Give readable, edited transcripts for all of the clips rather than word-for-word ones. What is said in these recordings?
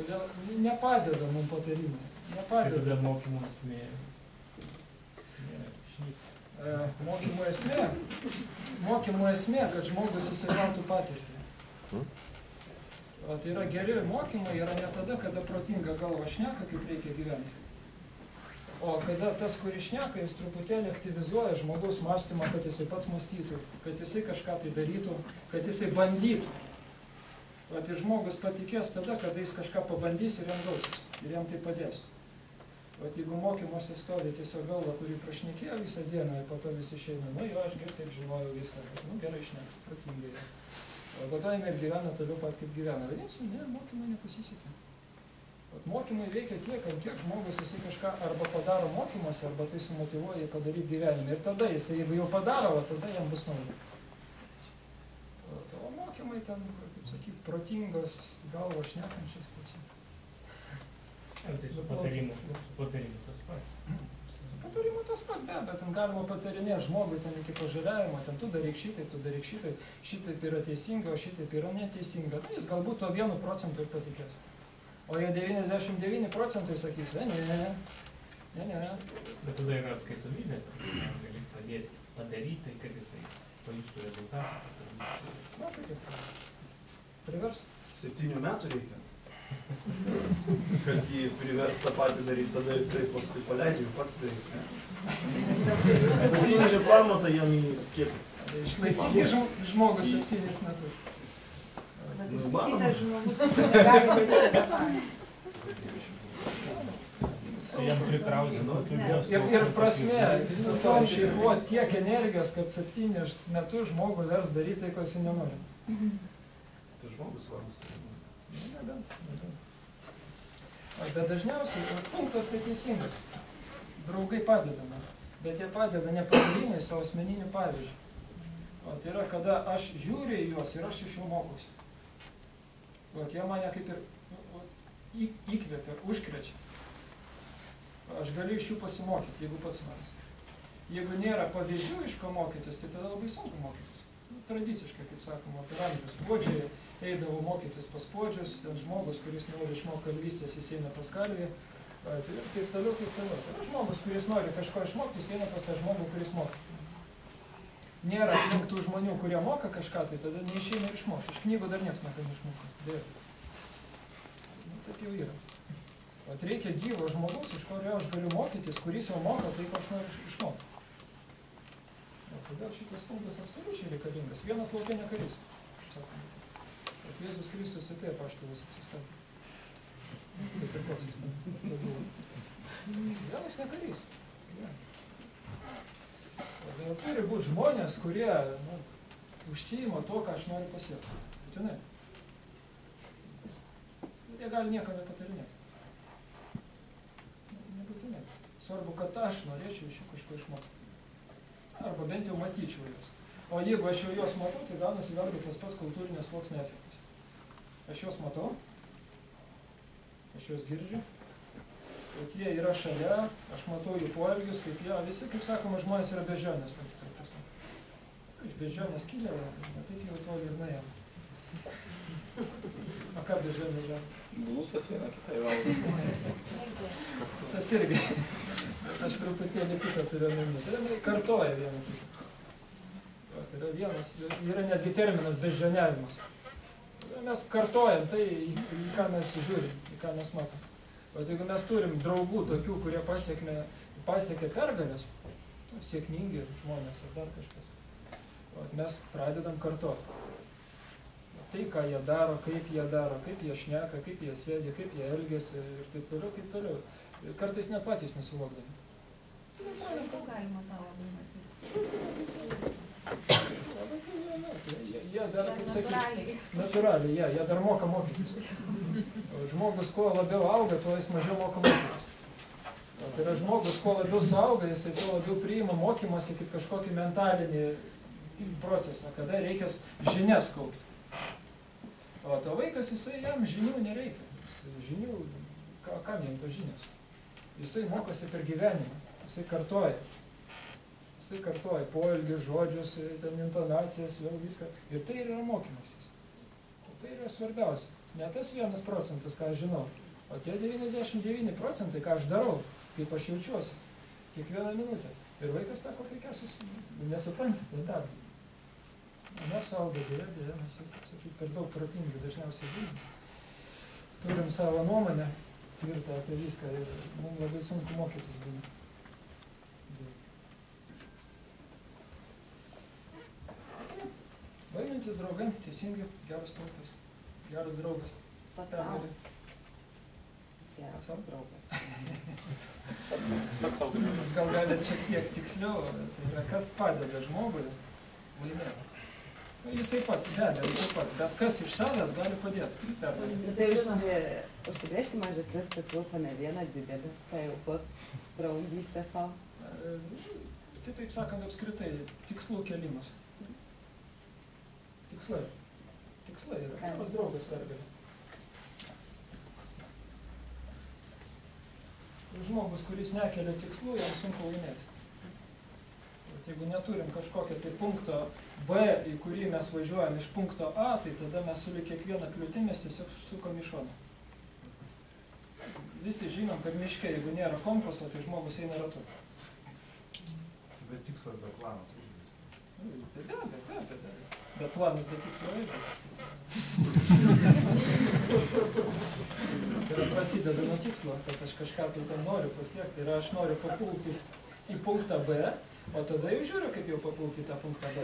Todėl nepadeda mums patarimai. Nepadeda. Tada mokymo esmė. Mokymo esmė, kad žmogus įsigautų patirtį. Tai yra geri mokymai, yra ne tada, kada protinga galva šneka, kaip reikia gyventi. O kada tas, kuris šneka, jis truputėlį aktyvizuoja žmogaus mąstymą, kad jisai pats mąstytų, kad jisai kažką tai darytų, kad jisai bandytų. Ir žmogus patikės tada, kada jis kažką pabandys ir jam gausis, ir jam tai padės. Jeigu mokymuose stovi tiesiog galva, kurį prašnekėjo visą dieną ir po to visi išeina, jo, aš taip žinojau viską, gerai šneka, protingai. O po to jinai gyvena toliau pat, kaip gyvena. Vadinasi, ne, mokymai nepasisekė. Mokymai veikia tiek, kad kiek žmogus jisai kažką arba padaro mokymuose, arba tai sumotyvuoja padaryti gyvenime. Ir tada jisai, jeigu jau padaro, tada jam bus nauda. O mokymai ten, kaip sakyti, protingos galvos šnekančios. Tai su patarimu tas pats. Su patarimu tas pats, bet ten galima patarinėti žmogui ten iki pažaliavimo, ten tu daryk šitai, šitaip yra teisinga, o šitaip yra neteisinga. Tai jis galbūt to 1% ir patikės. O jie 99% sakys, ne. Bet tada yra atskaitomybė, gali padėti padaryti, kad jisai pajustų rezultatą. Na, kaip privers. 7 metų reikia. Kad jį privers tą patį daryti, tada jisai paskui paleidžia ir pats darys. Ateinėžė pamatą jam į skiepį. Išlaikyti žmogus 7 metus. Kitas žmogus negali daryti tą patį. Jam prikrausino. Ir prasmė, viso to buvo tiek energijos, kad 7 metus žmogų vers daryti tai, ko jis nenori. Tai žmogus svarbus. Nebent. Bet dažniausiai punktas tai teisingas. Draugai padeda man, bet jie padeda ne pagrindiniai savo asmeninių pavyzdžių. Tai yra, kada aš žiūriu į juos ir aš iš jų mokusi. Jie mane kaip ir įkvėpia, užkrečia. Aš galiu iš jų pasimokyti, jeigu pats noriu. Jeigu nėra pavyzdžių, iš ko mokytis, tai tada labai sunku mokytis. Tradiciškai, kaip sakoma, per amžius puodžiai eidavo mokytis pas puodžius, ten žmogus, kuris nori išmokti kalvystės, jis eina pas kalvį, ir taip toliau. Tai yra žmogus, kuris nori kažko išmokti, jis eina pas tą žmogų, kuris moka. Nėra aplink tų žmonių, kurie moka kažką, tai tada neišeina ir išmokti. Iš knygų dar nieks neišmoko. Taip jau yra. Reikia gyvo žmogaus, iš kurio aš galiu mokytis, kuris jau moka tai, ko aš noriu išmokti. Todėl šitas punktas absoliučiai reikalingas. Vienas lauke ne karys. Jėzus Kristus į tai apaštalas apsistatė. Bet ir koks jis ten. Vienas ne karys. Turi būti žmonės, kurie užsiima to, ką aš noriu pasiekti. Būtinai. Jie gali nieko nepatarinėti. Nebūtinai. Svarbu, kad aš norėčiau iš jų kažko išmokti. Arba bent jau matyčiau juos. O jeigu aš jau juos matau, tai gaunasi vėlgi tas pats kultūrinės sluoksnio efektas. Aš juos matau, aš juos girdžiu, kad jie yra šalia, aš matau jų poelgius, kaip jie, visi, kaip sakoma, žmonės yra beždžionės. Iš beždžionės kilę, ne taip jau to ir nuėjom. O ką beždžionė žemė? Blusas viena kitai valdo. Tas irgi. Aš truputėlį kitą turiu omeny. Tai kartoja vieną kitą. Tai yra netgi terminas beždžioniavimas. Mes kartojam tai, į ką mes žiūrim, į ką mes matom. Bet jeigu mes turim draugų tokių, kurie pasiekė pergalės, sėkmingi žmonės ar dar kažkas, mes pradedam kartoti. Tai, ką jie daro, kaip jie šneka, kaip jie sėdi, kaip jie elgiasi ir taip toliau. Kartais net patys nesuvokdami. Kaip galima tą labai matyti? Jie dar, kaip sakyti, natūraliai, jie dar moka mokytis. Žmogus, kuo labiau auga, tuo jis mažiau moka mokytis. Tai yra žmogus, kuo labiau suauga, jisai tuo labiau priima mokymasi kaip kažkokį mentalinį procesą, kada reikia žinias kaupti. O to vaikas, jam žinių nereikia. Žinių, kam jam to žinios? Jisai mokosi per gyvenimą, jisai kartoja. Jisai kartoja poelgius, žodžius, ten intonacijas, vėl viską. Ir tai yra mokymasis. Tai yra svarbiausia. Ne tas 1%, ką aš žinau, o tie 99%, ką aš darau, kaip aš jaučiuosi, kiekvieną minutę. Ir vaikas tako puikiausias, nesupranta, nedaro. Mes suaugę dėja, mes jau, kaip sakyti, per daug protingi dažniausiai būname. Turim savo nuomonę tvirtą apie viską ir mums labai sunku mokytis būna. Baigiantis draugai, teisingai, geras punktas, geras draugas. Pats Sau draugą. Jūs gal galite šiek tiek tiksliau, tai yra kas padeda žmogui laimėti. Jisai pats, be abejo, jisai pats, bet kas iš savęs gali padėti. Tai užsibrėžti mažesnius tikslus, o ne vieną didelį, tai jau pats draugystė savo. Kitaip sakant, apskritai, tikslų kelimas. Tikslai. Tikslai yra. Pas draugas pergalė. Žmogus, kuris nekelia tikslų, jam sunku laimėti. Jeigu neturim kažkokią tai punkto B, į kurį mes važiuojam iš punkto A, tai tada mes sulig kiekvieną kliūtį mes tiesiog sukam į šoną. Visi žinom, kad miške, jeigu nėra kompaso, tai žmogus eina ratu. Bet tikslas be plano. Be abejo. Bet planas be tikslo eina. Tai prasideda nuo tikslo, kad aš kažką tai ten noriu pasiekti ir aš noriu papulti į punktą B, o tada jau žiūriu, kaip jau papulti į tą punktą B.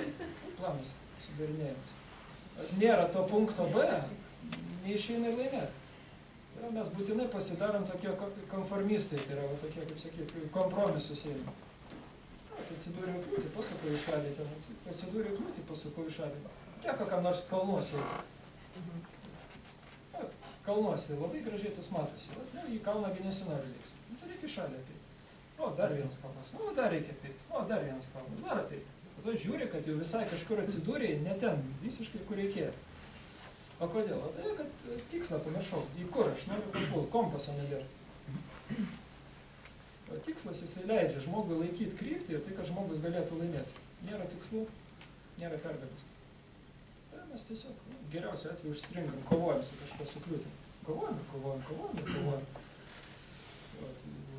Planas sudarinėjimas. Nėra to punkto B, neišeina ir laimėti. Tai mes būtinai pasidarom tokie konformistai, tai yra tokie, kaip sakyti, kompromisus eina. Atsidūriau kliūtį, pasakau į šalį, atsidūriau kliūtį, pasakau į šalį. Teko kam nors kalnuose eiti. Kalnuose labai gražiai tas matosi. Į kalnągi nesinori liks. Tai reikia šalį apeiti. O, dar vienas kalnas. O, dar reikia apeiti. O, dar vienas kalnas. Dar apeiti. O to žiūri, kad jau visai kažkur atsidūrėjai, ne ten, visiškai kur reikėjo. O kodėl? O tai, kad tikslą pamiršau. Į kur aš noriu papult. Kompaso nebėra. O tikslas jisai leidžia žmogui laikyti kryptį ir tai, kad žmogus galėtų laimėti. Nėra tikslų, nėra pergalės. Tai mes tiesiog geriausiu atveju užstringam, kovojam su kažko su kliūtim. Kovojam.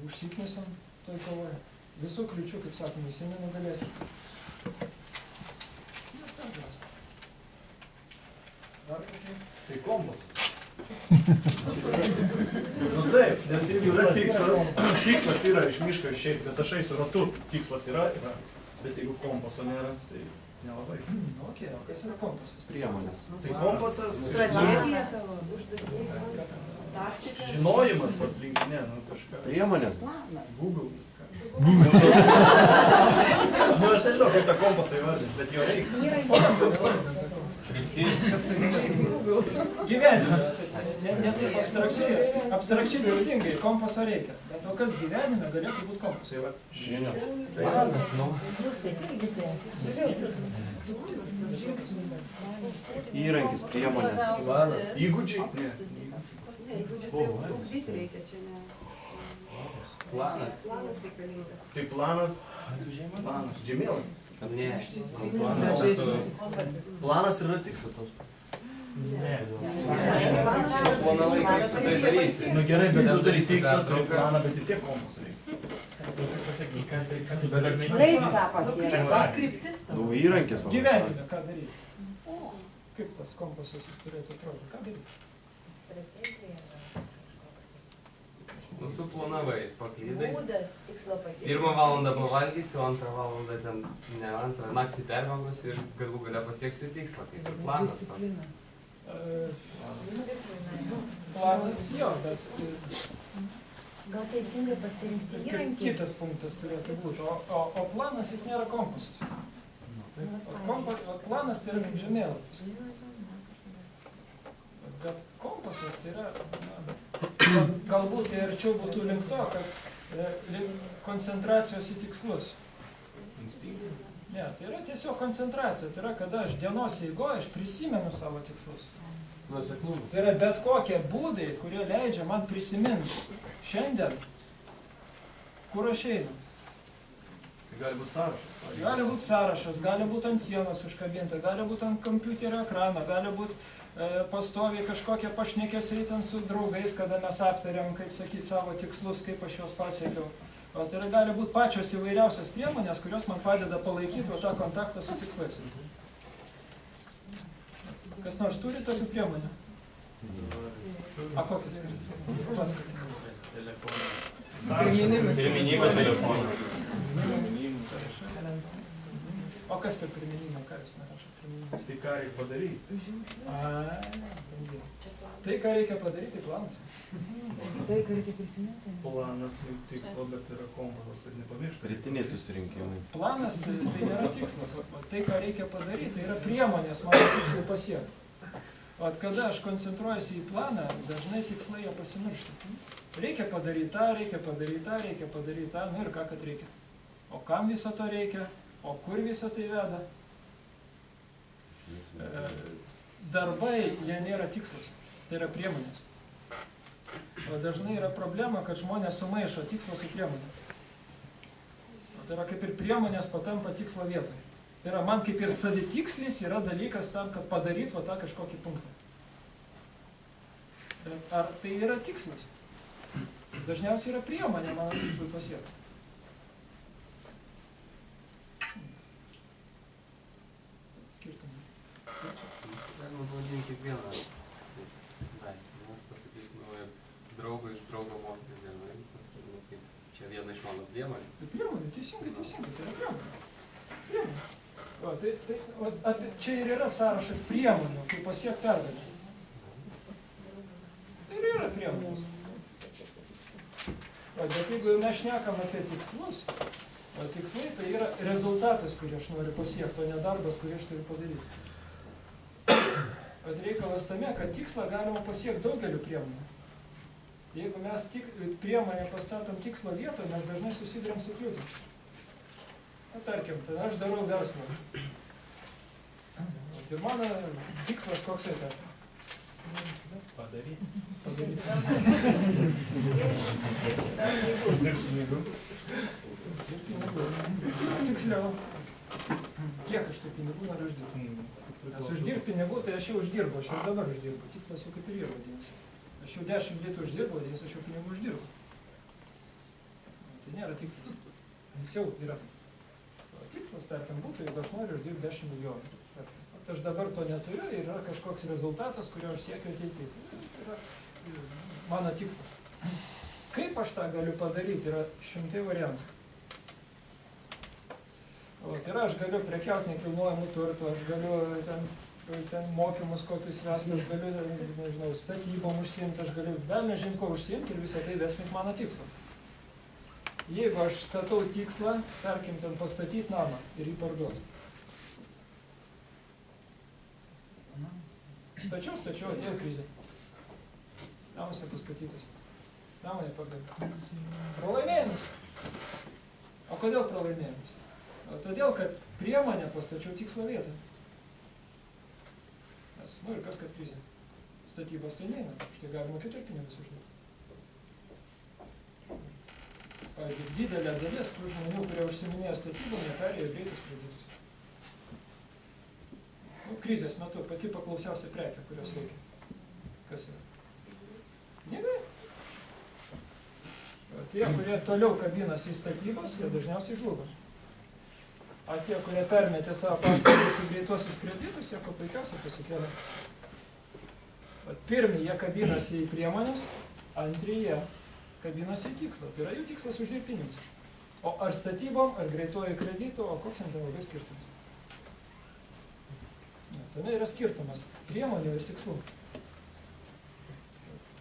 Užsiknisam toj kovoje. Visų kliūčių, kaip sakom, visi nenugalėsim. Dar kokie? Tai kompasas. Nu taip, nes jeigu yra tikslas yra iš miško išeiti, bet aš eisiu ratu, tikslas yra, bet jeigu kompaso nėra, tai nelabai. Ok, o kas yra kompasas? Priemonės. Tai kompasas, Strategija tavo, taktika. žinojimas aplinkinė, nu kažką. Priemonės. Planas. Google. Nu aš nežinau, kaip tą kompasą įvardinti, bet jo reikia. Gyvenime, ne taip abstrakčiai teisingai, kompaso reikia. Bet o kas gyvenime galėtų būti kompasas? Žinios. Jūs taip irgi Įrankis, priemonės. Planas. Įgūdžiai? Ugdyti reikia, čia ne. Planas. Planas reikalingas. Tai planas, žemėlapis. Ne. Planas yra tikslas tos. Planavai, kaip tu tai darysi. Nu gerai, bet tu turi tikslą, turi planą, bet vis tiek kompasą reikia. Kaip tą pasiekti? Kryptis Nu, įrankis. Gyvenime, ką daryti? Kaip tas kompasas jis turėtų atrodyti? Ką daryti? Nu, suplanavai, paklydai. Būdas tikslo pasiekti. 1 valandą pavalgysiu, 2 valandą ten, ne 2, naktį pervalgosiu ir galų gale pasieksiu tikslą, kaip ir planas. Planas jo, bet Gal teisingai pasirinkti įrankį? kitas punktas turėtų būti, o planas jis nėra kompasas. O planas tai yra kaip žemėlapis. Bet kompasas tai yra, galbūt tai arčiau būtų link to, kad koncentracijos į tikslus. Ne, tai yra tiesiog koncentracija, tai yra, kada aš dienos eigoje aš prisimenu savo tikslus. Tai yra bet kokie būdai, kurie leidžia man prisiminti šiandien, kur aš einu. Gali būti sąrašas. Gali būti sąrašas, gali būti ant sienos užkabinta, gali būti ant kompiuterio ekrano, gali būti pastoviai kažkokie pašnekesiai ten su draugais, kada mes aptariam, kaip sakyti, savo tikslus, kaip aš juos pasiekiau. O tai gali būti pačios įvairiausios priemonės, kurios man padeda palaikyti tą kontaktą su tikslais. Kas nors turi tokių priemonių? A kokias turite? Priminimo telefoną. O kas per priminimą? Ką jūs nerašo priminimus? Tai ką reikia padaryti? Tai, ką reikia padaryti, tai planas. Tai, ką reikia prisiminti. Planas tikslo, bet yra kompasas, kad nepamiršti. Rytiniai susirinkimai. Planas tai nėra tikslas. O tai, ką reikia padaryti, tai yra priemonės mano tikslui pasiekti. O kada aš koncentruojuosi į planą, dažnai tikslai jie pasimiršta. Reikia padaryti tą, reikia padaryti tą, reikia padaryti tą, nu ir ką, kad reikia. O kam viso to reikia, o kur viso tai veda. Darbai, jie nėra tikslas, tai yra priemonės. O dažnai yra problema, kad žmonės sumaišo tikslą su priemonė. O tai yra kaip ir priemonės patampa tikslo vietoje. Tai yra man kaip ir savitikslis yra dalykas tam, kad padaryt va tą kažkokį punktą. Bet ar tai yra tikslas? Dažniausiai yra priemonė mano tikslui pasiekti. Skirtumai. Galima pavadinti kiekvieną daiktą. Pasakyti, draugą iš draugo mokytis galima pasakyti, kaip čia viena iš mano priemonių. Tai priemonė, teisingai, tai yra priemonė. Priemonė. Čia ir yra sąrašas priemonių, kaip pasiekti pergalę. Tai ir yra priemonės. Bet jeigu mes šnekam apie tikslus, o tikslai tai yra rezultatas, kurį aš noriu pasiekti, o ne darbas, kurį aš turiu padaryti. Bet reikalas tame, kad tikslą galima pasiekti daugeliu priemonių. Jeigu mes priemonę pastatom tikslo vietą, mes dažnai susiduriam su kliūtim. Tarkim, tai aš darau verslą. Ir mano tikslas koks yra? Padaryti. Uždirbti pinigų. Tiksliau. Kiek aš tų pinigų noriu uždirbti? Nes uždirbti pinigų, tai aš jau uždirbu, aš jau dabar uždirbu. Tikslas jau kaip ir yra vadinasi. Aš jau 10 litų uždirbu, vadinasi, aš jau pinigų uždirbu. Tai nėra tikslas. Jis jau yra. Tikslas, tarkim, būtų, jeigu aš noriu uždirbti 10 milijonų. Aš dabar to neturiu ir yra kažkoks rezultatas, kurio aš siekiu ateityje. Tai yra mano tikslas. Kaip aš tą galiu padaryti, yra šimtai variantų. Tai yra, aš galiu prekiauti nekilnojamų turtų, aš galiu ten mokymus kokius vesti, aš galiu, nežinau, statybom užsiimti, aš galiu velnės žinko užsiimti ir visą tai ves link mano tikslą. Jeigu aš statau tikslą, tarkim, ten pastatyti namą ir jį parduoti. Stačiau, atėjo krizė. Namas nepastatytas. Namą nepardavė. Pralaimėjimas. O kodėl pralaimėjimas? Todėl, kad priemonę pastačiau tikslo vietą. Nes, nu ir kas, kad krizė? Statybos tai neina, štai galima kitur pinigus užduoti. Pavyzdžiui, didelė dalis tų žmonių, kurie užsiminėjo statybą, neperėjo greitus kreditus. Krizės metu pati paklausiausia prekė, kurios reikia. Kas yra? Pinigai. Tie, kurie toliau kabinasi į statybas, jie dažniausiai žlugo. O tie, kurie permetė savo pastangas į greituosius kreditus, jie puikiausiai pasikėlė. Pirmi jie kabinasi į priemonės, antri jie kabinasi į tikslą. Tai yra jų tikslas uždirbti pinigus. O ar statybom, ar greituoju kreditu, o koks jam ten labai skirtumas? Tame yra skirtumas priemonių ir tikslų.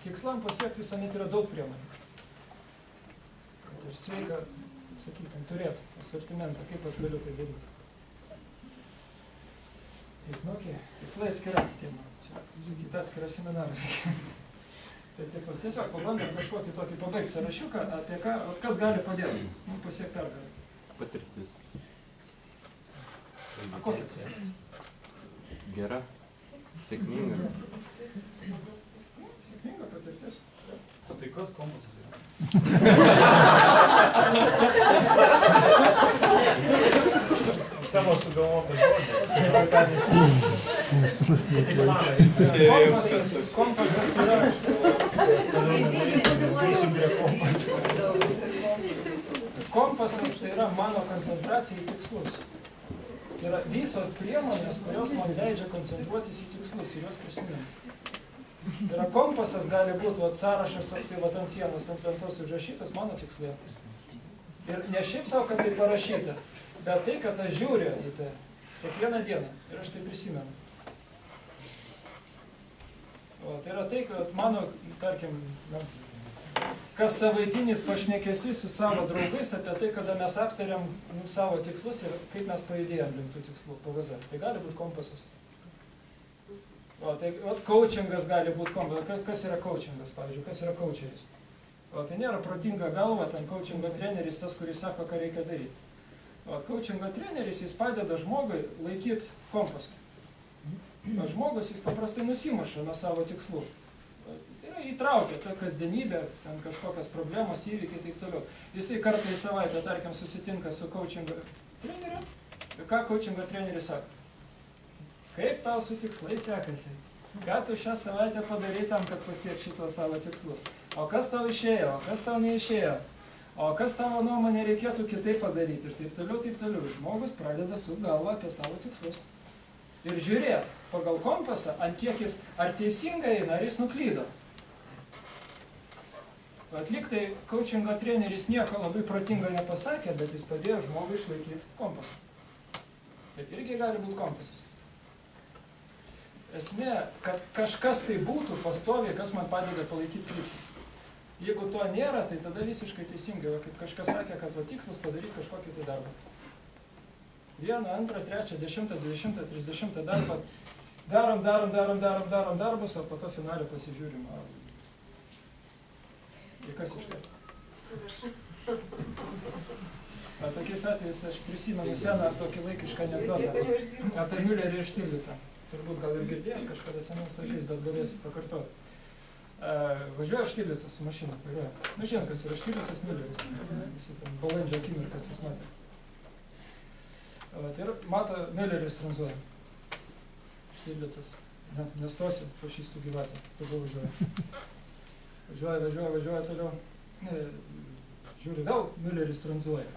Tikslam pasiekti visuomet yra daug priemonių. Ir sveika, sakykim, turėti asortimentą, kaip aš galiu tai daryti. Taip, nu, okei, tikslai atskira tema. Čia kita atskira seminarą. Tai tiklas. Tiesiog pabandom kažkokį tokį pabaigti sąrašiuką, apie ką, kas gali padėti, pasiekti pergalę. Patirtis. A kokia tai? Gera. Sėkminga. Sėkminga patirtis. O tai kas kompasas yra? išgalvotą žodį. Kompasas yra. Kompasas tai yra mano koncentracija į tikslus. Tai yra visos priemonės, kurios man leidžia koncentruotis į tikslus ir juos prisiminti. Tai yra kompasas gali būti sąrašas toksai ant sienos, ant lentos užrašytas mano tikslė. Ir ne šiaip savo, kad tai parašyta, bet tai, kad aš žiūriu į tai kiekvieną dieną ir aš tai prisimenu. Tai yra tai, kad mano, tarkim, kas savaitinis pašnekesys su savo draugais apie tai, kada mes aptariam savo tikslus ir kaip mes pajudėjom link tų tikslų PVZ. Tai gali būti kompasas. Tai coachingas gali būti kompasas. Kas yra coachingas, pavyzdžiui, kas yra coacheris? Tai nėra protinga galva, ten coachingo treneris tas, kuris sako, ką reikia daryti. Coachingo treneris, jis padeda žmogui laikyti kompasą. Žmogus, jis paprastai nusimuša nuo savo tikslų. Tai yra įtraukia tą kasdienybę, ten kažkokias problemos, įvykiai, taip toliau. Jisai kartą į savaitę, tarkim, susitinka su coachingo treneriu. Ir ką coachingo treneris sako? Kaip tau su tikslais sekasi? Ką tu šią savaitę padarai tam, kad pasiekši tuos savo tikslus? O kas tau išėjo, o kas tau neišėjo? O kas tavo nuomonė reikėtų kitaip padaryti? Ir taip toliau, taip toliau. Žmogus pradeda su galva apie savo tikslus. Ir žiūrėt pagal kompasą, ant kiek jis ar teisingai eina, ar jis nuklydo. Atliktai coachingo treneris nieko labai protingo nepasakė, bet jis padėjo žmogui išlaikyti kompasą. Bet irgi gali būti kompasas. Esmė, kad kažkas tai būtų pastoviai, kas man padeda palaikyti kryptį. Jeigu to nėra, tai tada visiškai teisingai, kaip kažkas sakė, kad tikslas padaryti kažkokį tai darbą. 1, 2, 3, 10, 20, 30 darbą. Darom darbus, o po to finalė pasižiūrim. Ir kas iš tai? Tokiais atvejais aš prisimenu seną tokį laikišką anekdotą apie Müllerį ir Štirlicą. Turbūt gal ir girdėjot kažkada senos laikais, bet galėsiu pakartoti. Važiuoja Štirlicas su mašina, važiuoja. Žinot, kas yra Štirlicas, Mülleris. Visi ten balandžio akimirkas tas matė. Ir mato, Mülleris tranzuoja. Štirlicas. Nestosiu fašistų gyvatę. Toliau važiuoja. Važiuoja toliau. Žiūri, vėl Mülleris tranzuoja.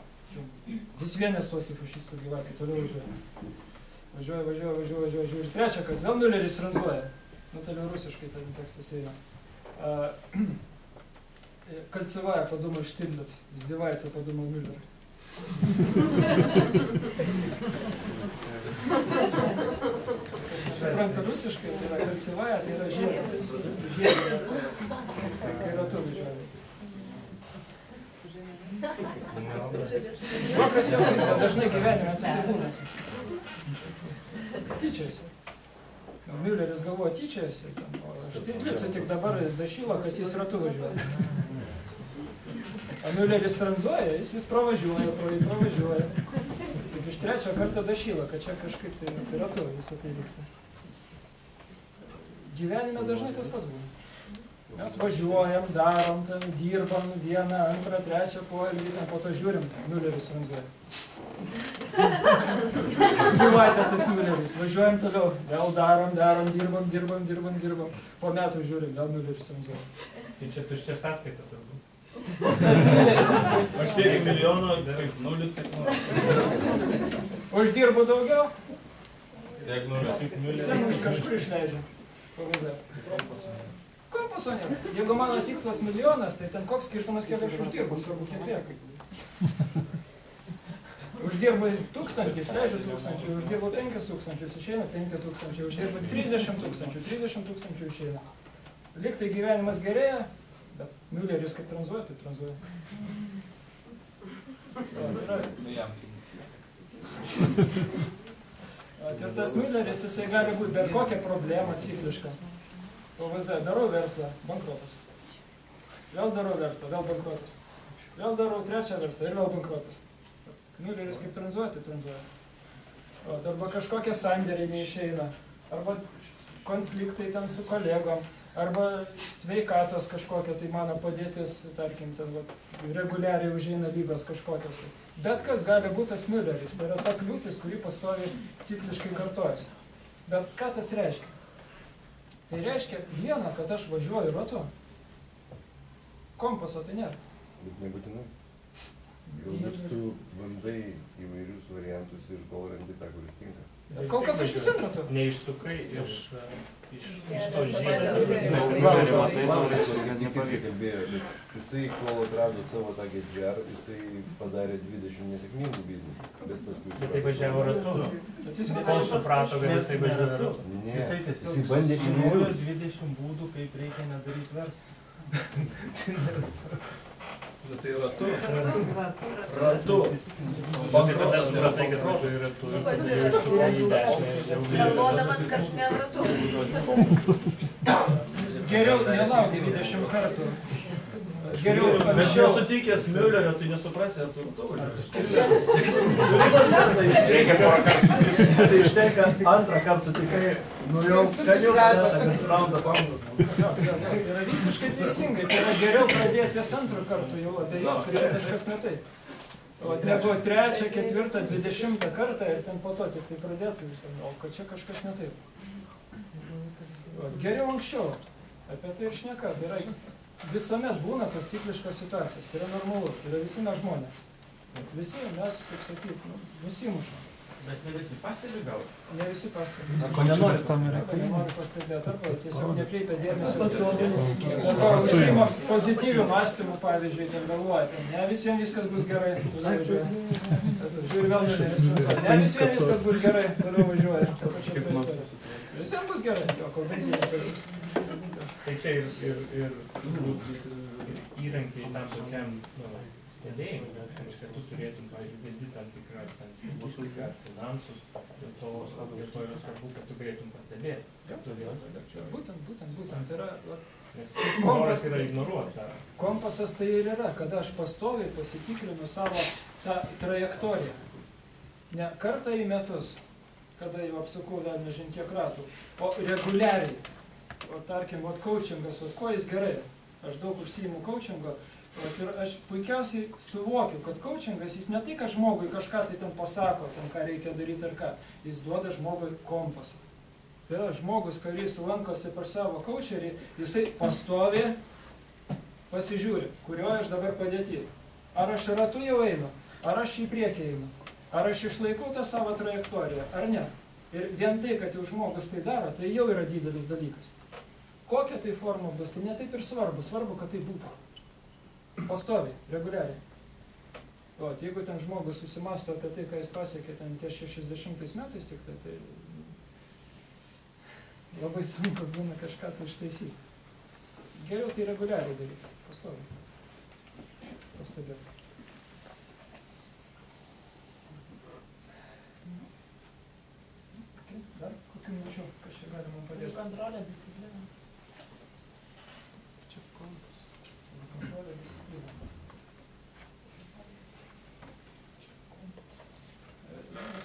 Vis vien nestosiu fašistų gyvatę. Toliau važiuoja. Važiuoja, žiūri. Trečią, kad vėl Mülleris tranzuoja. Toliau rusiškai ten tekstas eina. Кольцевая, подумал Штирлиц, издевается, подумал Мюллер. Supranta rusiškai, tai yra kольцевая, tai yra žiedas. Kai ratu važiuoja. Juokas juokas, bet dažnai gyvenime tai būna. Tyčiasi. Mülleris galvoja tyčiasi, o Štirlicui tik dabar dašyla, kad jis ratu važiuoja. O Mülleris tranzuoja, jis vis pravažiuoja. Tik iš trečio karto dašyla, kad čia kažkaip tai ratu visą tai vyksta. Gyvenime dažnai tas pats būna. Mes važiuojam, darom, dirbam 1, 2, 3 poelgį, po to žiūrim, Mülleris tranzuoja. Gyvatė tas Mülleris, važiuojam toliau, vėl darom, dirbam, po metų žiūrim, vėl Mülleris tranzuoja. Tai čia tuščia sąskaita turbūt. Aš sėkiu milijono, kaip 0, taip 0. Uždirbu daugiau, Jeigu visiem už kažkur išleidžiu. Kompaso nėra. Jeigu mano tikslas milijonas, tai ten koks skirtumas, kiek aš uždirbu, turbūt kiek. Uždirbu 1000, išleidžiu 1000, uždirbu 5000, išeina 5000, uždirbu 30 000 išeina. Lyg tai gyvenimas gerėja, bet Mülleris kaip tranzuoja, taip tranzuoja. Ir tas Mülleris, jisai gali būti bet kokia problema cikliška. PVZ, darau verslą, bankrotas. Vėl darau verslą, vėl bankrotas. Vėl darau trečią verslą ir vėl bankrotas. Mülleris kaip tranzuoja, taip tranzuoja. Arba kažkokie sandėriai neišeina, arba konfliktai ten su kolegom, Arba sveikatos kažkokia, tai mano padėtis, tarkim, ten va, reguliariai užeina lygos kažkokios. Bet kas gali būti tas Mülleris, tai yra ta kliūtis, kuri pastoviai cikliškai kartojasi. Bet ką tas reiškia? Tai reiškia viena, kad aš važiuoju ratu. Kompaso tai nėra. Bet nebūtinai. Galbūt tu bandai įvairius variantus ir kol randi tą, kuris tinka. Bet kol kas aš visiem ratu. Neišsukai iš to Kalbėjo, bet jisai, kol atrado savo tą GetJR, jisai padarė 20 nesėkmingų biznesų. Bet tai važiavo ratu. Kol suprato, kad jisai važiavo ratu. Ne, jisai bandė įvairių 20 būdų, kaip reikia nedaryti verslą. Tai ratu. Ratu. Tai tada supratai, kad važiuoji ratu. Galvodamas, kad ne ratu. Geriau nelaukti 20 kartų. Geriau Bet anksčiau. nesutikęs Müllerio, tai nesuprasi, ar tu ratu važiuoji. Reikia porą kartų. Tai iš tai, kad antrą kartą sutikai, nu jau skaniau, kad raundą paudas. Tai yra visiškai teisingai. Tai yra geriau pradėti jas antrų kartų jau abejoti, kad čia kažkas ne taip. O negu 3, 4, 20 kartą ir ten po to tik tai pradėti. O kad čia kažkas ne taip. Geriau anksčiau. Apie tai ir šneka. Tai yra visuomet būna tos cikliškos situacijos. Tai yra normalu. Tai yra visi mes žmonės. Bet visi mes, kaip sakyt, nusimušam. Bet ne visi pastebi gal? Ne visi pastebi. Arba nenori tam Arba nenori pastebėti, arba tiesiog nekreipia dėmesio. Arba užsiima pozityvių mąstymų, pavyzdžiui, ten galvoja, ne visiems viskas bus gerai, tu važiuoji. Žiūri vėl ne visiems viskas bus gerai, toliau važiuoji. Visiems bus gerai, jo, kol benzinas baigs. Tai čia ir įrankiai tam tokiam stebėjimui, kad tu turėtum, pavyzdžiui, vedi tam tikrą statistiką, finansus, dėl to yra svarbu, kad tu galėtum pastebėti. Būtent yra. Nes noras yra ignoruoti. Kompasas tai ir yra, kada aš pastoviai pasitikrinu savo tą trajektoriją. Ne kartą į metus, kada jau apsukau dar nežin kiek ratų, o reguliariai. O tarkim, coachingas, kuo jis gerai? Aš daug užsiimu coachingo. Ir aš puikiausiai suvokiu, kad coachingas jis ne tai, kad žmogui kažką tai ten pasako, ten ką reikia daryti ar ką, jis duoda žmogui kompasą. Tai yra žmogus, kuris lankosi per savo coacherį, jisai pastovi pasižiūri, kurioje aš dabar padėti. Ar aš ratu jau einu, ar aš į priekį einu, ar aš išlaikau tą savo trajektoriją, ar ne. Ir vien tai, kad jau žmogus tai daro, tai jau yra didelis dalykas. Kokia tai forma bus, tai ne taip ir svarbu, svarbu, kad tai būtų. Pastoviai, reguliariai. O jeigu ten žmogus susimasto apie tai, ką jis pasiekė ten ties 60 metais tik tai labai sunku būna kažką tai ištaisyti. Geriau tai reguliariai daryti, pastoviai. Pastebėti. Dar kokių minčių, kas čia galima padėti? Kontrolė, disciplina. Čia kontrolė, disciplina.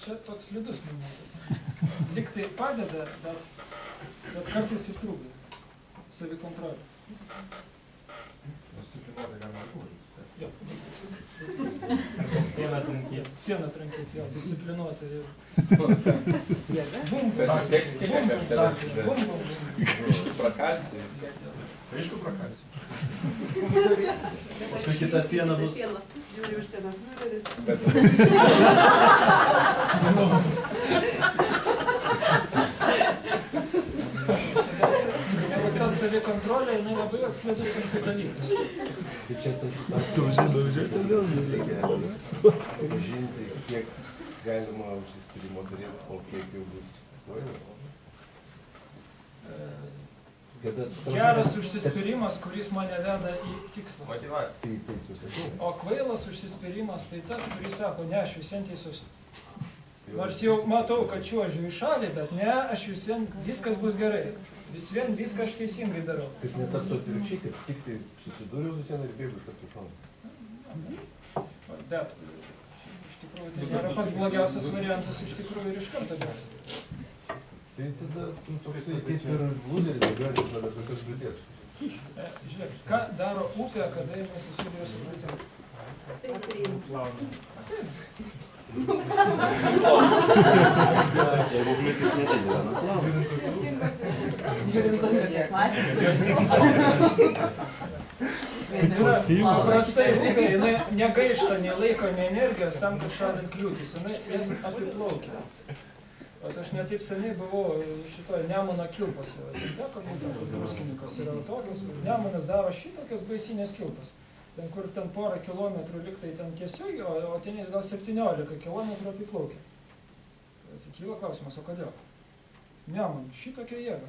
Čia toks slidus momentas. Lyg tai padeda, bet kartais ir trūkdo. Savikontrolė. Disciplinuoti galima būti. Jo. Sieną trankyti. Sieną trankyti, jo, disciplinuoti. Prakalsi. Aišku, prakalsi. Paskui kita siena bus. Sienas pasižiūri už tenas Mülleris. Ta savikontrolė, jinai labai atslidus toksai dalykas. Tai čia tas reikia pažinti, kiek galima užsispyrimo turėti, o kiek jau bus kvaila. Geras užsispyrimas, kuris mane veda į tikslą. Motyvacija. Tai taip tu sakai. O kvailas užsispyrimas tai tas, kuris sako, ne, aš visiems teisus. Nors jau matau, kad čiuožiu į šalį, bet ne, aš visiems, viskas bus gerai. Vis vien viską aš teisingai darau. Kad ne tas atvirkščiai, kad tik tai susidūriau su siena ir bėgu iš karto šoną. Bet iš tikrųjų tai nėra pats blogiausias variantas iš tikrųjų ir iš karto bėgti. Tai tada tu toksai kaip ir lūderis, bėgiojantis nuo bet kokios kliūties. upė, kada jinai susiduria su kliūtim. Paprastai upė, jinai negaišta nei laiko, nei energijos tam, kad šalint kliūtis, jinai jas apiplaukia. Aš netaip seniai buvau šitoje Nemuno kilpose, teko būtent druskininkas yra tokios, Nemunas daro šitokias baisinės kilpas. Ten, kur ten porą kilometrų liktai ten tiesiog, o ten gal 17 kilometrų apiplaukia. Kyla klausimas, o kodėl? Nemun, šitokia jėga.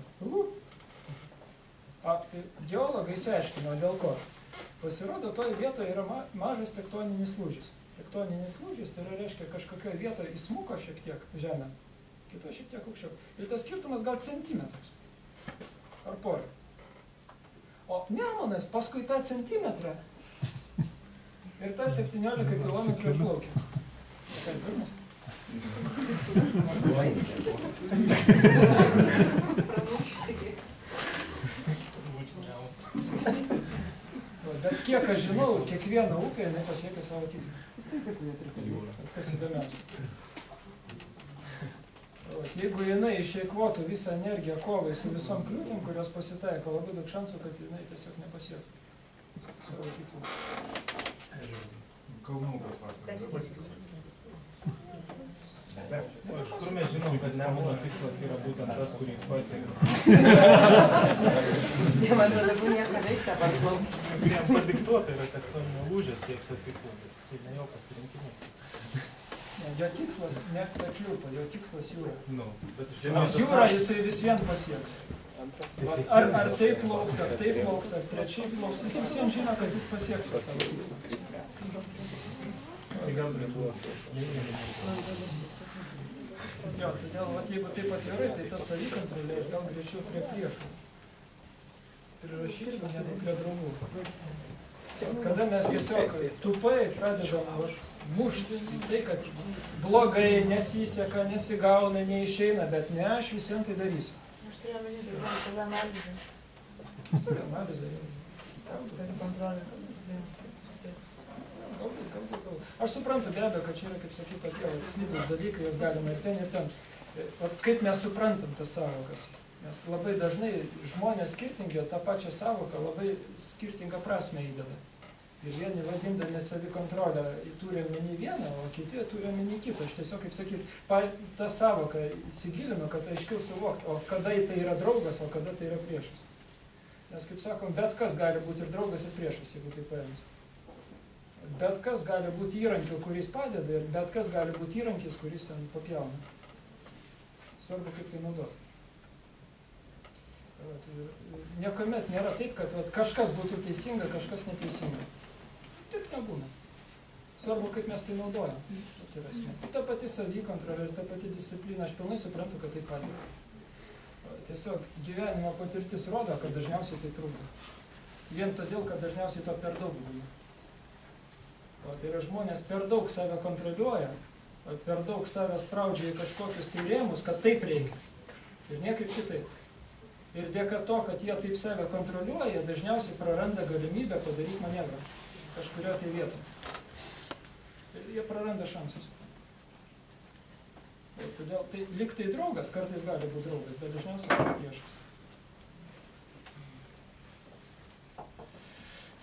Geologai išsiaiškino, dėl ko. Pasirodo, toje vietoje yra mažas tektoninis lūžis. Tektoninis lūžis tai reiškia kažkokioje vietoje įsmuko šiek tiek žemę, kito šiek tiek aukščiau. Ir tas skirtumas gal centimetras. Ar porą. O Nemunas paskui tą centimetrą ir tą 17 kilometrų atplaukia. Kas durnas? Bet kiek aš žinau, kiekviena upė nepasiekia savo tikslą. Kas įdomiausia. Jeigu jinai išeikvotų visą energiją kovai su visom kliūtim, kurios pasitaiko, labai daug šansų, kad jinai tiesiog nepasiektų savo tikslą. Kalnų upės vasarą pasiekia. Iš kur mes žinom, kad Nemuno tikslas yra būtent tas, kurį jis pasiekė? Man atrodo, jeigu nieko veikta, paplaukti. Nes jam padiktuota yra tektoninio lūžės siekti tikslą, bet čia ne jo pasirinkimas. Jo tikslas ne ta kilpa, jo tikslas jūra. Jūra jisai vis vien pasieks. Ar taip plauks, ar trečiai plauks, jis visiems žino, kad jis pasieks savo tikslą. Jo, todėl, jeigu taip atvirai, tai ta savikontrolė, aš gal greičiau prie priešų. Prirašyčiau, negu prie draugų. Kada mes tiesiog tupai pradedam mušti, tai kad blogai nesiseka, nesigauna, neišeina, bet ne, aš visiems tai darysiu. Aš turėjau minėti, kad savianalizė. Savianalizė. Savikontrolė. Aš suprantu be abejo, kad čia yra, kaip sakyti, tokie slidūs dalykai, jos galima ir ten, ir ten. Kaip mes suprantam tas savokas. Nes labai dažnai žmonės skirtingi tą pačią savoką labai skirtingą prasmę įdeda. Ir vieni vadindami savikontrolę turi omeny vieną, o kiti turi omeny kitą. Aš tiesiog, kaip sakyti, tą savoką įsigilinu, kad aiškiau suvokti, o kada tai yra draugas, o kada tai yra priešas. Nes, kaip sakom, bet kas gali būti ir draugas, ir priešas, jeigu tai paėmus. Bet kas gali būti įrankiu, kuris padeda, ir bet kas gali būti įrankis, kuris ten papjauna. Svarbu, kaip tai naudoti. Niekuomet nėra taip, kad kažkas būtų teisinga, kažkas neteisinga. Taip nebūna. Svarbu, kaip mes tai naudojam. Ta pati savikontrolė ir ta pati disciplina, aš pilnai suprantu, kad tai padeda. Tiesiog gyvenimo patirtis rodo, kad dažniausiai tai trukdo. Vien todėl, kad dažniausiai to per daug būna. Tai yra žmonės per daug save kontroliuoja, per daug save spraudžia į kažkokius tai rėmus, kad taip reikia. Ir niekaip kitaip. Ir dėka to, kad jie taip save kontroliuoja, dažniausiai praranda galimybę padaryti manevrą kažkurio tai vietoje. Ir jie praranda šansus. Todėl tai lyg tai draugas, kartais gali būti draugas, bet dažniausiai tai priešas.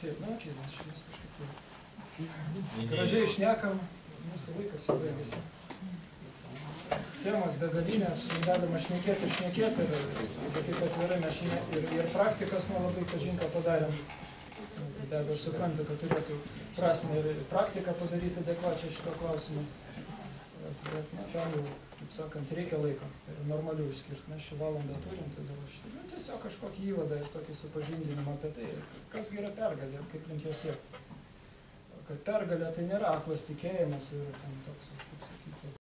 Taip, na, okei, mes kažkaip taip. Gražiai šnekam, mūsų laikas jau baigėsi. Temos begalinės, galima šnekėti, bet taip atvirai mes ir praktikas nelabai kažinką padarėm. Be abejo, aš suprantu, kad turėtų prasme ir praktiką padaryti adekvačią šito klausimą. Bet tam jau, kaip sakant, reikia laiko ir normalių išskirti. Mes šį valandą turim, todėl aš tiesiog kažkokį įvadą ir tokį supažindinimą apie tai, kas yra pergalė ir kaip link jo siekti. Kad pergalė tai nėra aklas tikėjimas ir ten toks, kaip sakyti,